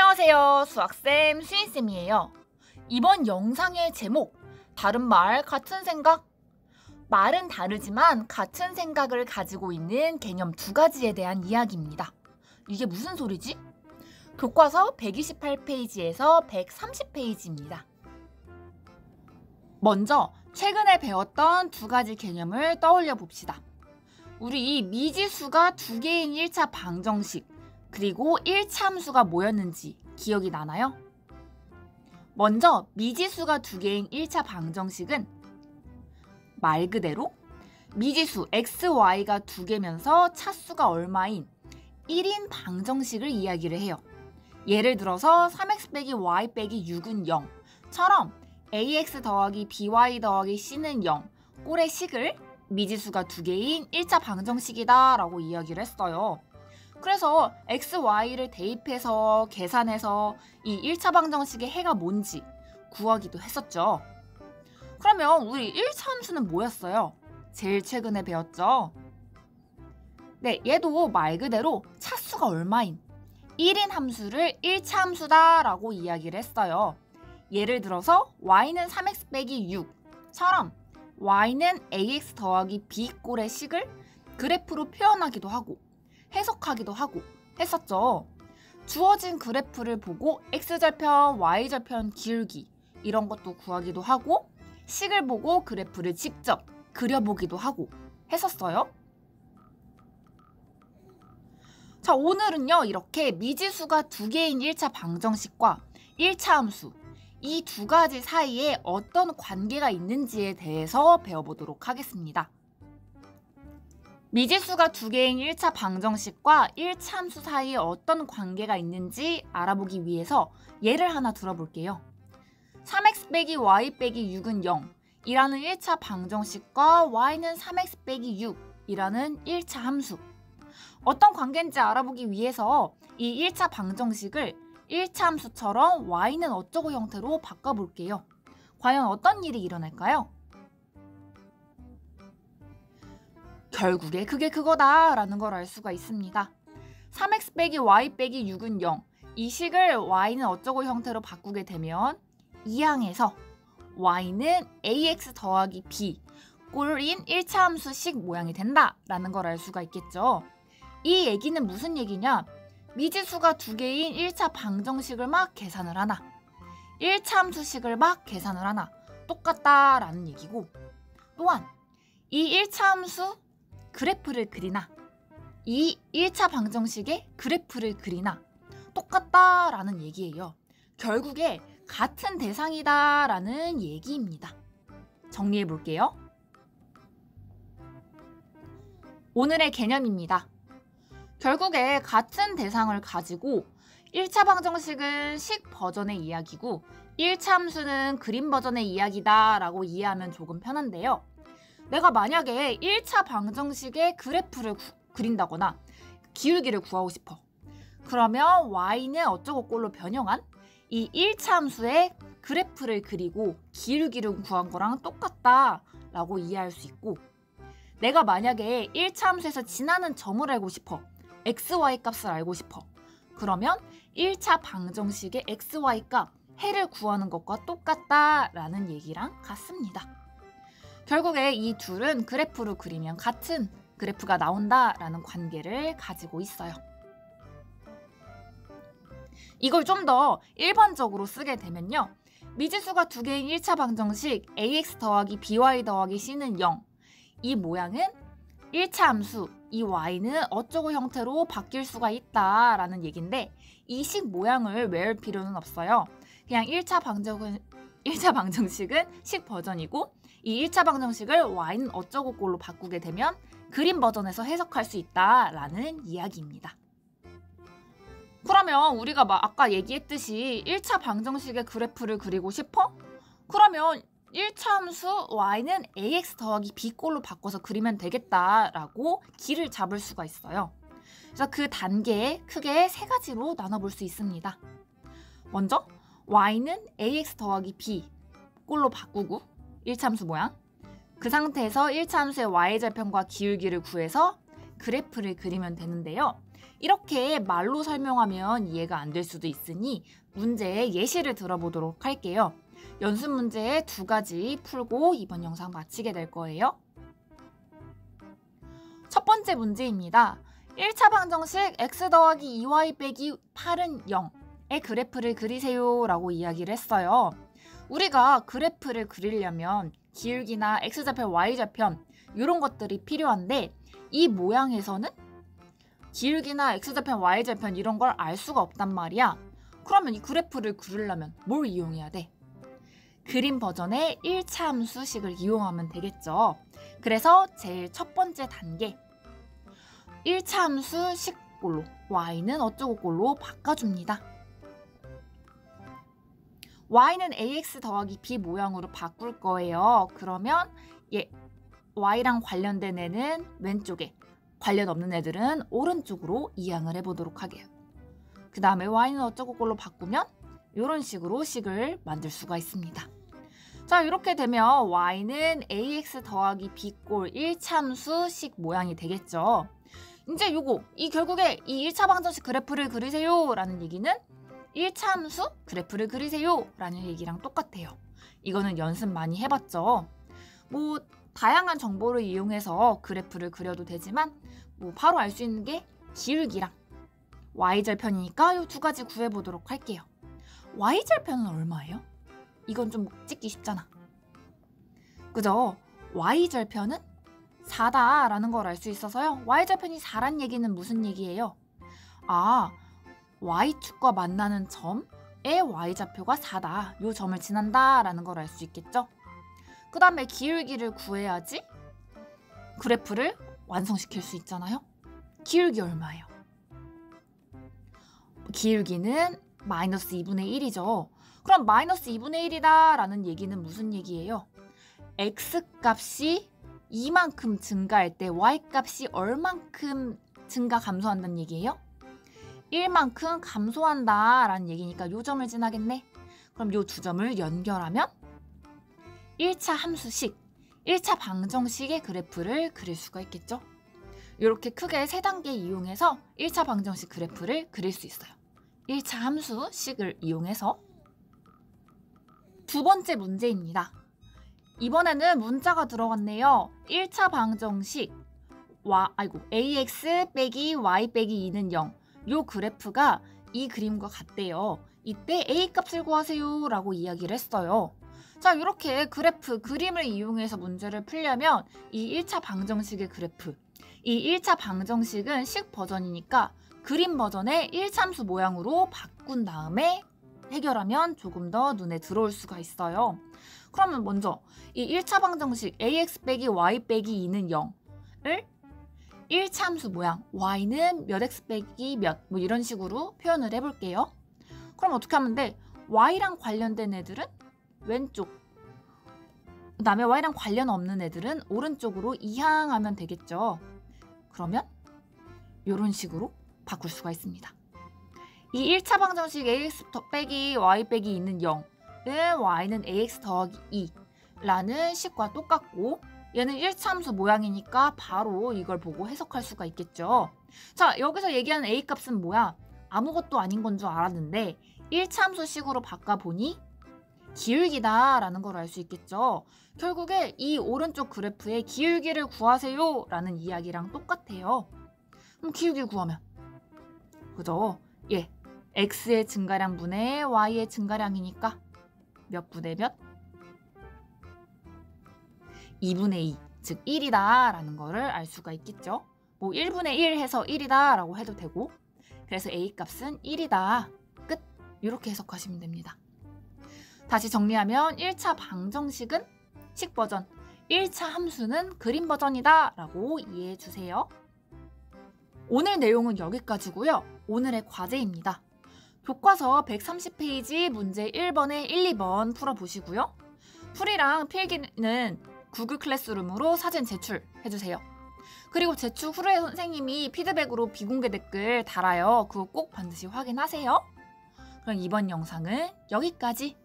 안녕하세요. 수학쌤 수인쌤이에요. 이번 영상의 제목, 다른 말 같은 생각? 말은 다르지만 같은 생각을 가지고 있는 개념 두 가지에 대한 이야기입니다. 이게 무슨 소리지? 교과서 128페이지에서 130페이지입니다. 먼저 최근에 배웠던 두 가지 개념을 떠올려 봅시다. 우리 미지수가 두 개인 1차 방정식, 그리고 1차 함수가 뭐였는지 기억이 나나요? 먼저 미지수가 두 개인 1차 방정식은 말 그대로 미지수 xy가 두 개면서 차수가 얼마인 1인 방정식을 이야기를 해요. 예를 들어서 3x 빼기 y 빼기 6은 0처럼 ax 더하기 by 더하기 c는 0 꼴의 식을 미지수가 두 개인 1차 방정식이다 라고 이야기를 했어요. 그래서 x, y를 대입해서 계산해서 이 1차 방정식의 해가 뭔지 구하기도 했었죠. 그러면 우리 1차 함수는 뭐였어요? 제일 최근에 배웠죠? 네, 얘도 말 그대로 차수가 얼마인 1인 함수를 1차 함수다 라고 이야기를 했어요. 예를 들어서 y는 3x 빼기 6처럼 y는 ax 더하기 b 꼴의 식을 그래프로 표현하기도 하고 해석하기도 하고 했었죠. 주어진 그래프를 보고 x절편, y절편 기울기 이런 것도 구하기도 하고 식을 보고 그래프를 직접 그려보기도 하고 했었어요. 자, 오늘은요 이렇게 미지수가 두 개인 1차 방정식과 1차 함수 이 두 가지 사이에 어떤 관계가 있는지에 대해서 배워보도록 하겠습니다. 미지수가 두 개인 1차 방정식과 1차 함수 사이에 어떤 관계가 있는지 알아보기 위해서 예를 하나 들어볼게요. 3x 빼기 y 빼기 6은 0 이라는 1차 방정식과 y는 3x 빼기 6 이라는 1차 함수. 어떤 관계인지 알아보기 위해서 이 1차 방정식을 1차 함수처럼 y는 어쩌고 형태로 바꿔볼게요. 과연 어떤 일이 일어날까요? 결국에 그게 그거다 라는 걸 알 수가 있습니다. 3x 빼기 y 빼기 6은 0 이 식을 y는 어쩌고 형태로 바꾸게 되면 이 항에서 y는 ax 더하기 b 꼴인 1차 함수식 모양이 된다 라는 걸 알 수가 있겠죠. 이 얘기는 무슨 얘기냐? 미지수가 두 개인 1차 방정식을 막 계산을 하나 1차 함수식을 막 계산을 하나 똑같다 라는 얘기고, 또한 이 1차 함수 그래프를 그리나 이 1차 방정식의 그래프를 그리나 똑같다 라는 얘기예요. 결국에 같은 대상이다 라는 얘기입니다. 정리해 볼게요. 오늘의 개념입니다. 결국에 같은 대상을 가지고 1차 방정식은 식 버전의 이야기고 1차 함수는 그림 버전의 이야기다 라고 이해하면 조금 편한데요. 내가 만약에 1차 방정식의 그래프를 그린다거나 기울기를 구하고 싶어. 그러면 y는 어쩌고 꼴로 변형한 이 1차 함수의 그래프를 그리고 기울기를 구한 거랑 똑같다 라고 이해할 수 있고, 내가 만약에 1차 함수에서 지나는 점을 알고 싶어. xy 값을 알고 싶어. 그러면 1차 방정식의 xy 값 해를 구하는 것과 똑같다 라는 얘기랑 같습니다. 결국에 이 둘은 그래프로 그리면 같은 그래프가 나온다라는 관계를 가지고 있어요. 이걸 좀 더 일반적으로 쓰게 되면요. 미지수가 두 개인 1차 방정식 ax 더하기 by 더하기 c는 0 이 모양은 1차 함수 이 y는 어쩌고 형태로 바뀔 수가 있다라는 얘기인데, 이 식 모양을 외울 필요는 없어요. 그냥 1차 방정식은 식 버전이고 이 1차 방정식을 y는 어쩌고 꼴로 바꾸게 되면 그림 버전에서 해석할 수 있다라는 이야기입니다. 그러면 우리가 아까 얘기했듯이 1차 방정식의 그래프를 그리고 싶어? 그러면 1차 함수 y는 ax 더하기 b 꼴로 바꿔서 그리면 되겠다라고 길을 잡을 수가 있어요. 그래서 그 단계에 크게 세 가지로 나눠볼 수 있습니다. 먼저 y는 ax 더하기 b 꼴로 바꾸고 1차 함수 모양, 그 상태에서 1차 함수의 y절편과 기울기를 구해서 그래프를 그리면 되는데요. 이렇게 말로 설명하면 이해가 안 될 수도 있으니 문제의 예시를 들어보도록 할게요. 연습 문제 2가지 풀고 이번 영상 마치게 될 거예요. 첫 번째 문제입니다. 1차 방정식 x 더하기 2y 빼기 8은 0의 그래프를 그리세요 라고 이야기를 했어요. 우리가 그래프를 그리려면 기울기나 x좌편, y좌편 이런 것들이 필요한데 이 모양에서는 기울기나 x좌편, y좌편 이런 걸 알 수가 없단 말이야. 그러면 이 그래프를 그리려면 뭘 이용해야 돼? 그림 버전의 1차 함수식을 이용하면 되겠죠. 그래서 제일 첫 번째 단계 1차 함수식 꼴로 y는 어쩌고 꼴로 바꿔줍니다. y는 ax 더하기 b 모양으로 바꿀 거예요. 그러면 y랑 관련된 애는 왼쪽에, 관련 없는 애들은 오른쪽으로 이항을 해보도록 하게요. 그 다음에 y는 어쩌고 꼴로 바꾸면 이런 식으로 식을 만들 수가 있습니다. 자, 이렇게 되면 y는 ax 더하기 b꼴 1참수식 모양이 되겠죠. 이제 결국에 이 1차 방정식 그래프를 그리세요 라는 얘기는 1차 함수 그래프를 그리세요 라는 얘기랑 똑같아요. 이거는 연습 많이 해봤죠. 다양한 정보를 이용해서 그래프를 그려도 되지만 바로 알 수 있는 게 기울기랑 y절편이니까 이 2가지 구해보도록 할게요. y절편은 얼마예요? 이건 좀 찍기 쉽잖아. 그죠? y절편은 4다 라는 걸 알 수 있어서요. y절편이 4란 얘기는 무슨 얘기예요? y축과 만나는 점의 y좌표가 4다. 이 점을 지난다 라는 걸 알 수 있겠죠? 그 다음에 기울기를 구해야지 그래프를 완성시킬 수 있잖아요. 기울기 얼마예요? 기울기는 마이너스 2분의 1이죠. 그럼 마이너스 2분의 1이다 라는 얘기는 무슨 얘기예요? x값이 이만큼 증가할 때 y값이 얼만큼 증가 감소한다는 얘기예요? 1만큼 감소한다 라는 얘기니까 요 점을 지나겠네. 그럼 요 2점을 연결하면 1차 함수식, 1차 방정식의 그래프를 그릴 수가 있겠죠. 이렇게 크게 3단계 이용해서 1차 방정식 그래프를 그릴 수 있어요. 1차 함수식을 이용해서. 두 번째 문제입니다. 이번에는 문자가 들어갔네요. 1차 방정식 ax 빼기 y 빼기 2는 0. 요 그래프가 이 그림과 같대요. 이때 a 값을 구하세요 라고 이야기를 했어요. 자, 이렇게 그림을 이용해서 문제를 풀려면 이 1차 방정식의 그래프, 이 1차 방정식은 식 버전이니까 그림 버전의 1참수 모양으로 바꾼 다음에 해결하면 조금 더 눈에 들어올 수가 있어요. 그러면 먼저 이 1차 방정식 ax 빼기 y 빼기 2는 0을 1참수 모양 y는 몇 x 빼기 몇 이런 식으로 표현을 해볼게요. 그럼 어떻게 하면 돼? y랑 관련된 애들은 왼쪽, 그 다음에 y랑 관련 없는 애들은 오른쪽으로 이항하면 되겠죠. 그러면 이런 식으로 바꿀 수가 있습니다. 이 1차 방정식 ax 빼기 y 빼기 2는 0은 y는 ax 더하기 2라는 식과 똑같고 얘는 1참수 모양이니까 바로 이걸 보고 해석할 수가 있겠죠. 자, 여기서 얘기하는 a값은 뭐야? 아무것도 아닌 건 줄 알았는데 1참수 식으로 바꿔보니 기울기다 라는 걸 알 수 있겠죠. 결국에 이 오른쪽 그래프의 기울기를 구하세요 라는 이야기랑 똑같아요. 그럼 기울기 구하면 그죠? x의 증가량 분의 y의 증가량이니까 몇 분의 몇? 2분의 2, 즉 1이다 라는 거를 알 수가 있겠죠. 1분의 1 해서 1이다 라고 해도 되고, 그래서 a 값은 1이다. 끝. 이렇게 해석하시면 됩니다. 다시 정리하면 1차 방정식은 식 버전, 1차 함수는 그림 버전이다 라고 이해해 주세요. 오늘 내용은 여기까지고요. 오늘의 과제입니다. 교과서 130페이지 문제 1번에 1, 2번 풀어보시고요. 풀이랑 필기는 구글 클래스룸으로 사진 제출해주세요. 그리고 제출 후에 선생님이 피드백으로 비공개 댓글 달아요. 그거 꼭 반드시 확인하세요. 그럼 이번 영상은 여기까지.